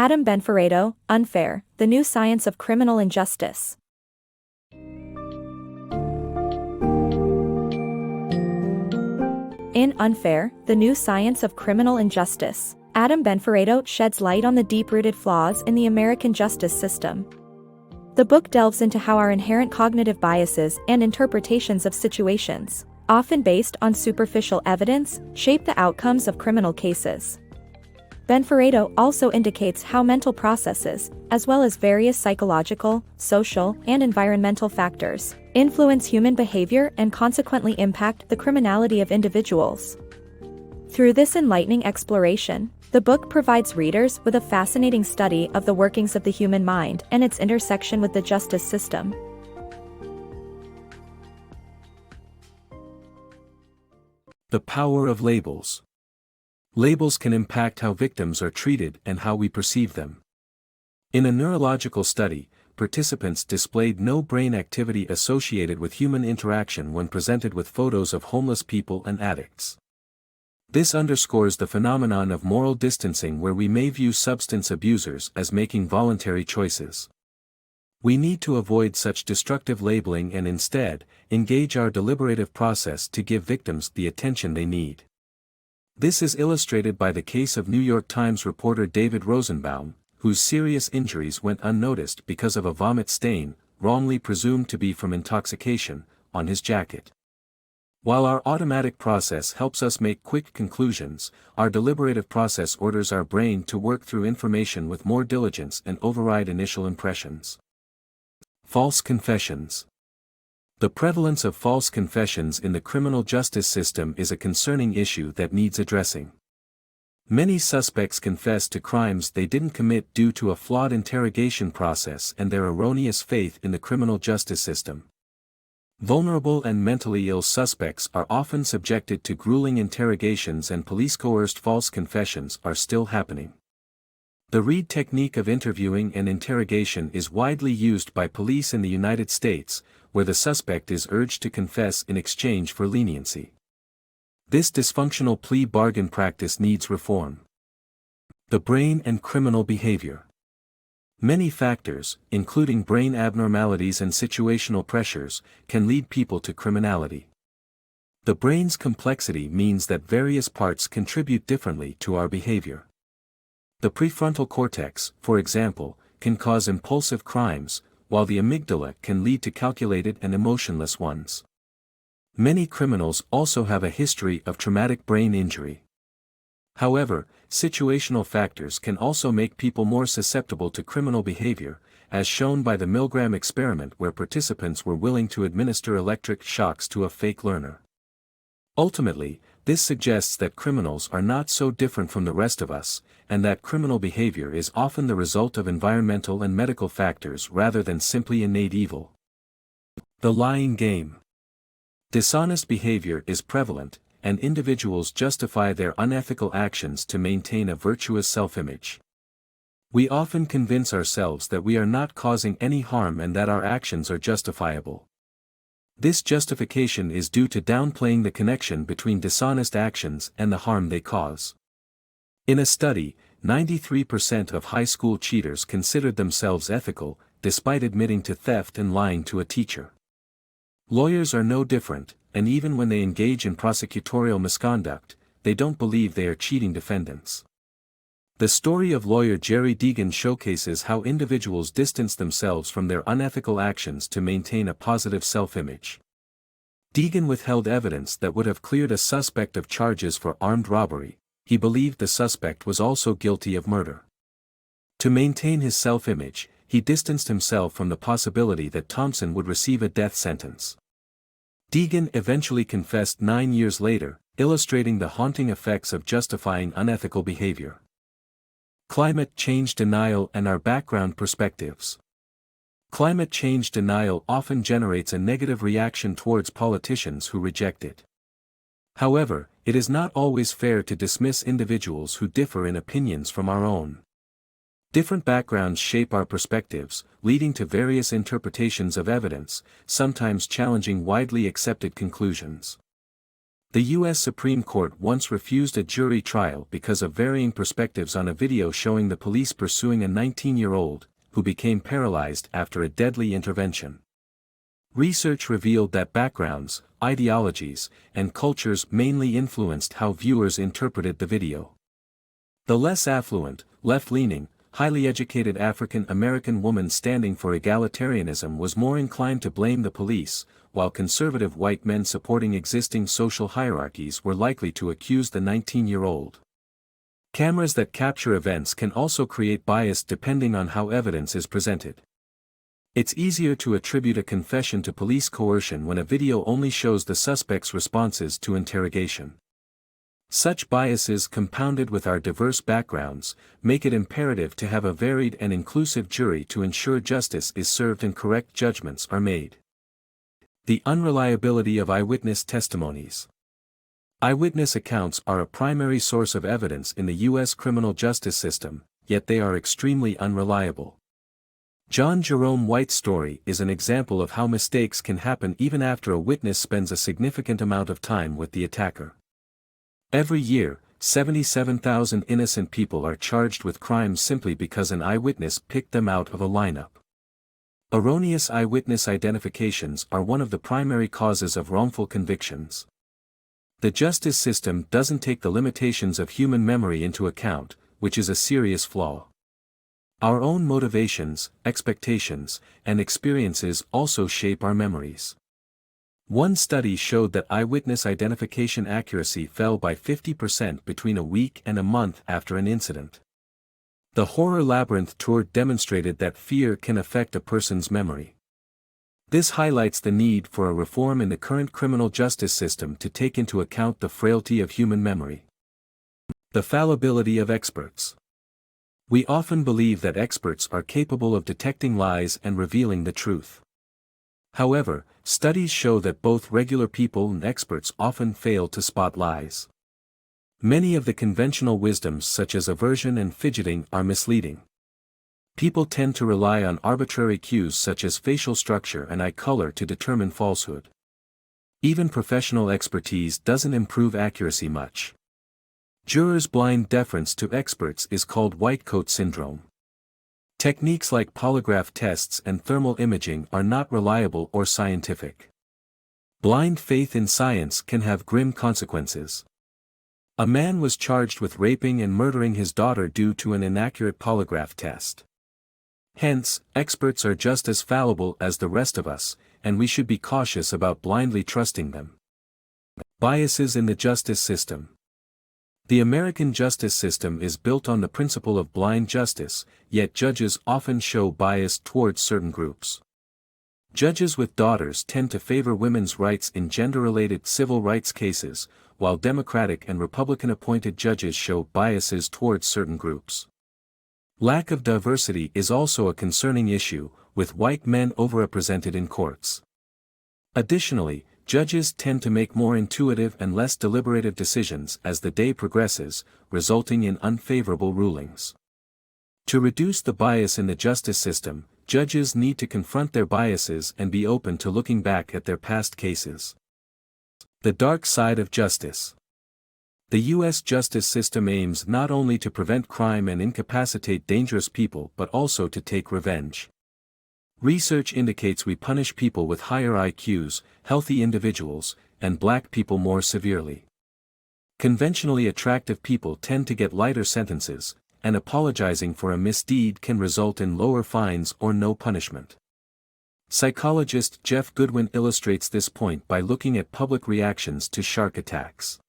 Adam Benforado, Unfair, The New Science of Criminal Injustice. In Unfair, The New Science of Criminal Injustice, Adam Benforado sheds light on the deep-rooted flaws in the American justice system. The book delves into how our inherent cognitive biases and interpretations of situations, often based on superficial evidence, shape the outcomes of criminal cases. Benforado also indicates how mental processes, as well as various psychological, social, and environmental factors, influence human behavior and consequently impact the criminality of individuals. Through this enlightening exploration, the book provides readers with a fascinating study of the workings of the human mind and its intersection with the justice system. The power of labels. Labels can impact how victims are treated and how we perceive them. In a neurological study, participants displayed no brain activity associated with human interaction when presented with photos of homeless people and addicts. This underscores the phenomenon of moral distancing, where we may view substance abusers as making voluntary choices. We need to avoid such destructive labeling and instead, engage our deliberative process to give victims the attention they need. This is illustrated by the case of New York Times reporter David Rosenbaum, whose serious injuries went unnoticed because of a vomit stain, wrongly presumed to be from intoxication, on his jacket. While our automatic process helps us make quick conclusions, our deliberative process orders our brain to work through information with more diligence and override initial impressions. False confessions. The prevalence of false confessions in the criminal justice system is a concerning issue that needs addressing. Many suspects confess to crimes they didn't commit due to a flawed interrogation process and their erroneous faith in the criminal justice system. Vulnerable and mentally ill suspects are often subjected to grueling interrogations, and police-coerced false confessions are still happening. The Reid technique of interviewing and interrogation is widely used by police in the United States, where the suspect is urged to confess in exchange for leniency. This dysfunctional plea bargain practice needs reform. The brain and criminal behavior. Many factors, including brain abnormalities and situational pressures, can lead people to criminality. The brain's complexity means that various parts contribute differently to our behavior. The prefrontal cortex, for example, can cause impulsive crimes, while the amygdala can lead to calculated and emotionless ones. Many criminals also have a history of traumatic brain injury. However, situational factors can also make people more susceptible to criminal behavior, as shown by the Milgram experiment, where participants were willing to administer electric shocks to a fake learner. Ultimately, this suggests that criminals are not so different from the rest of us, and that criminal behavior is often the result of environmental and medical factors rather than simply innate evil. The lying game. Dishonest behavior is prevalent, and individuals justify their unethical actions to maintain a virtuous self-image. We often convince ourselves that we are not causing any harm and that our actions are justifiable. This justification is due to downplaying the connection between dishonest actions and the harm they cause. In a study, 93% of high school cheaters considered themselves ethical, despite admitting to theft and lying to a teacher. Lawyers are no different, and even when they engage in prosecutorial misconduct, they don't believe they are cheating defendants. The story of lawyer Jerry Deegan showcases how individuals distance themselves from their unethical actions to maintain a positive self-image. Deegan withheld evidence that would have cleared a suspect of charges for armed robbery. He believed the suspect was also guilty of murder. To maintain his self-image, he distanced himself from the possibility that Thompson would receive a death sentence. Deegan eventually confessed 9 years later, illustrating the haunting effects of justifying unethical behavior. Climate change denial and our background perspectives. Climate change denial often generates a negative reaction towards politicians who reject it. However, it is not always fair to dismiss individuals who differ in opinions from our own. Different backgrounds shape our perspectives, leading to various interpretations of evidence, sometimes challenging widely accepted conclusions. The U.S. Supreme Court once refused a jury trial because of varying perspectives on a video showing the police pursuing a 19-year-old, who became paralyzed after a deadly intervention. Research revealed that backgrounds, ideologies, and cultures mainly influenced how viewers interpreted the video. The less affluent, left-leaning, highly educated African American woman standing for egalitarianism was more inclined to blame the police, while conservative white men supporting existing social hierarchies were likely to accuse the 19-year-old. Cameras that capture events can also create bias depending on how evidence is presented. It's easier to attribute a confession to police coercion when a video only shows the suspect's responses to interrogation. Such biases, compounded with our diverse backgrounds, make it imperative to have a varied and inclusive jury to ensure justice is served and correct judgments are made. The unreliability of eyewitness testimonies. Eyewitness accounts are a primary source of evidence in the U.S. criminal justice system, yet they are extremely unreliable. John Jerome White's story is an example of how mistakes can happen even after a witness spends a significant amount of time with the attacker. Every year, 77,000 innocent people are charged with crimes simply because an eyewitness picked them out of a lineup. Erroneous eyewitness identifications are one of the primary causes of wrongful convictions. The justice system doesn't take the limitations of human memory into account, which is a serious flaw. Our own motivations, expectations, and experiences also shape our memories. One study showed that eyewitness identification accuracy fell by 50% between a week and a month after an incident. The Horror Labyrinth tour demonstrated that fear can affect a person's memory. This highlights the need for a reform in the current criminal justice system to take into account the frailty of human memory. The fallibility of experts. We often believe that experts are capable of detecting lies and revealing the truth. However, studies show that both regular people and experts often fail to spot lies. Many of the conventional wisdoms such as aversion and fidgeting are misleading. People tend to rely on arbitrary cues such as facial structure and eye color to determine falsehood. Even professional expertise doesn't improve accuracy much. Jurors' blind deference to experts is called white coat syndrome. Techniques like polygraph tests and thermal imaging are not reliable or scientific. Blind faith in science can have grim consequences. A man was charged with raping and murdering his daughter due to an inaccurate polygraph test. Hence, experts are just as fallible as the rest of us, and we should be cautious about blindly trusting them. Biases in the justice system. The American justice system is built on the principle of blind justice, yet judges often show bias towards certain groups. Judges with daughters tend to favor women's rights in gender-related civil rights cases, while Democratic and Republican-appointed judges show biases towards certain groups. Lack of diversity is also a concerning issue, with white men overrepresented in courts. Additionally, judges tend to make more intuitive and less deliberative decisions as the day progresses, resulting in unfavorable rulings. To reduce the bias in the justice system, judges need to confront their biases and be open to looking back at their past cases. The dark side of justice. The U.S. justice system aims not only to prevent crime and incapacitate dangerous people but also to take revenge. Research indicates we punish people with higher IQs, healthy individuals, and black people more severely. Conventionally attractive people tend to get lighter sentences, and apologizing for a misdeed can result in lower fines or no punishment. Psychologist Jeff Goodwin illustrates this point by looking at public reactions to shark attacks.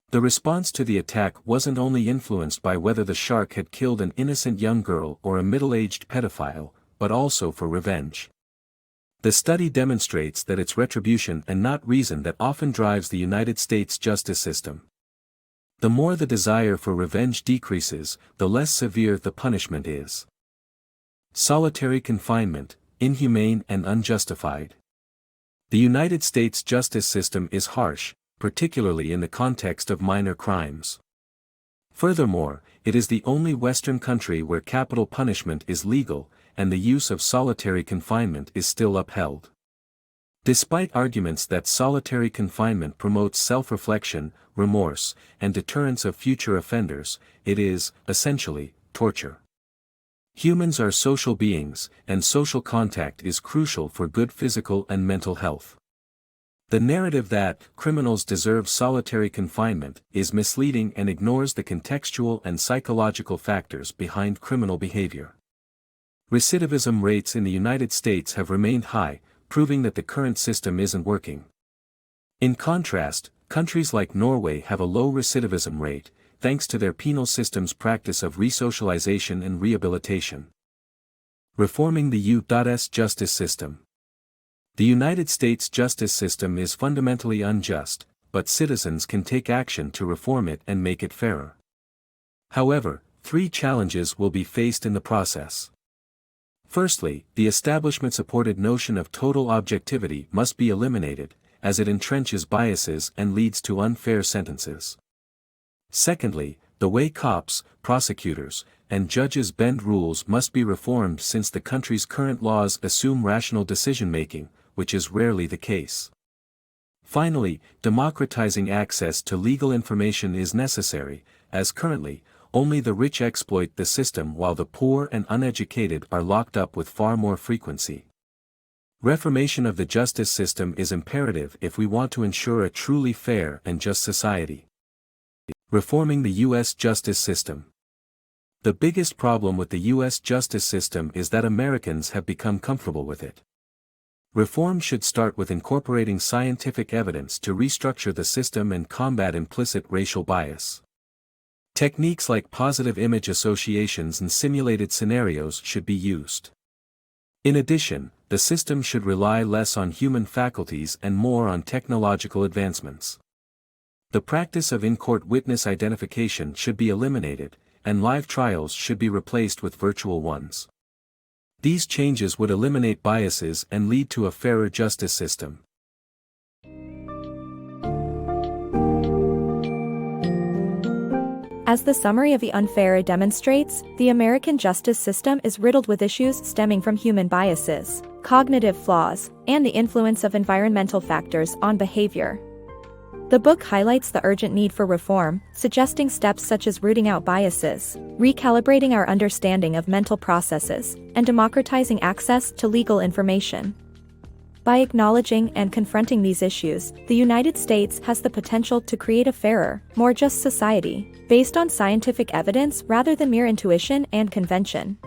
The response to the attack wasn't only influenced by whether the shark had killed an innocent young girl or a middle-aged pedophile, but also for revenge. The study demonstrates that it's retribution and not reason that often drives the United States justice system. The more the desire for revenge decreases, the less severe the punishment is. Solitary confinement, inhumane and unjustified. The United States justice system is harsh, particularly in the context of minor crimes. Furthermore, it is the only Western country where capital punishment is legal, and the use of solitary confinement is still upheld. Despite arguments that solitary confinement promotes self-reflection, remorse, and deterrence of future offenders, it is, essentially, torture. Humans are social beings, and social contact is crucial for good physical and mental health. The narrative that criminals deserve solitary confinement is misleading and ignores the contextual and psychological factors behind criminal behavior. Recidivism rates in the United States have remained high, proving that the current system isn't working. In contrast, countries like Norway have a low recidivism rate, thanks to their penal system's practice of resocialization and rehabilitation. Reforming the U.S. justice system. The United States justice system is fundamentally unjust, but citizens can take action to reform it and make it fairer. However, 3 challenges will be faced in the process. Firstly, the establishment-supported notion of total objectivity must be eliminated, as it entrenches biases and leads to unfair sentences. Secondly, the way cops, prosecutors, and judges bend rules must be reformed since the country's current laws assume rational decision-making, which is rarely the case. Finally, democratizing access to legal information is necessary, as currently, only the rich exploit the system while the poor and uneducated are locked up with far more frequency. Reformation of the justice system is imperative if we want to ensure a truly fair and just society. Reforming the U.S. justice system. The biggest problem with the U.S. justice system is that Americans have become comfortable with it. Reform should start with incorporating scientific evidence to restructure the system and combat implicit racial bias. Techniques like positive image associations and simulated scenarios should be used. In addition, the system should rely less on human faculties and more on technological advancements. The practice of in-court witness identification should be eliminated, and live trials should be replaced with virtual ones. These changes would eliminate biases and lead to a fairer justice system. As the summary of the unfair demonstrates, the American justice system is riddled with issues stemming from human biases, cognitive flaws, and the influence of environmental factors on behavior. The book highlights the urgent need for reform, suggesting steps such as rooting out biases, recalibrating our understanding of mental processes, and democratizing access to legal information. By acknowledging and confronting these issues, the United States has the potential to create a fairer, more just society, based on scientific evidence rather than mere intuition and convention.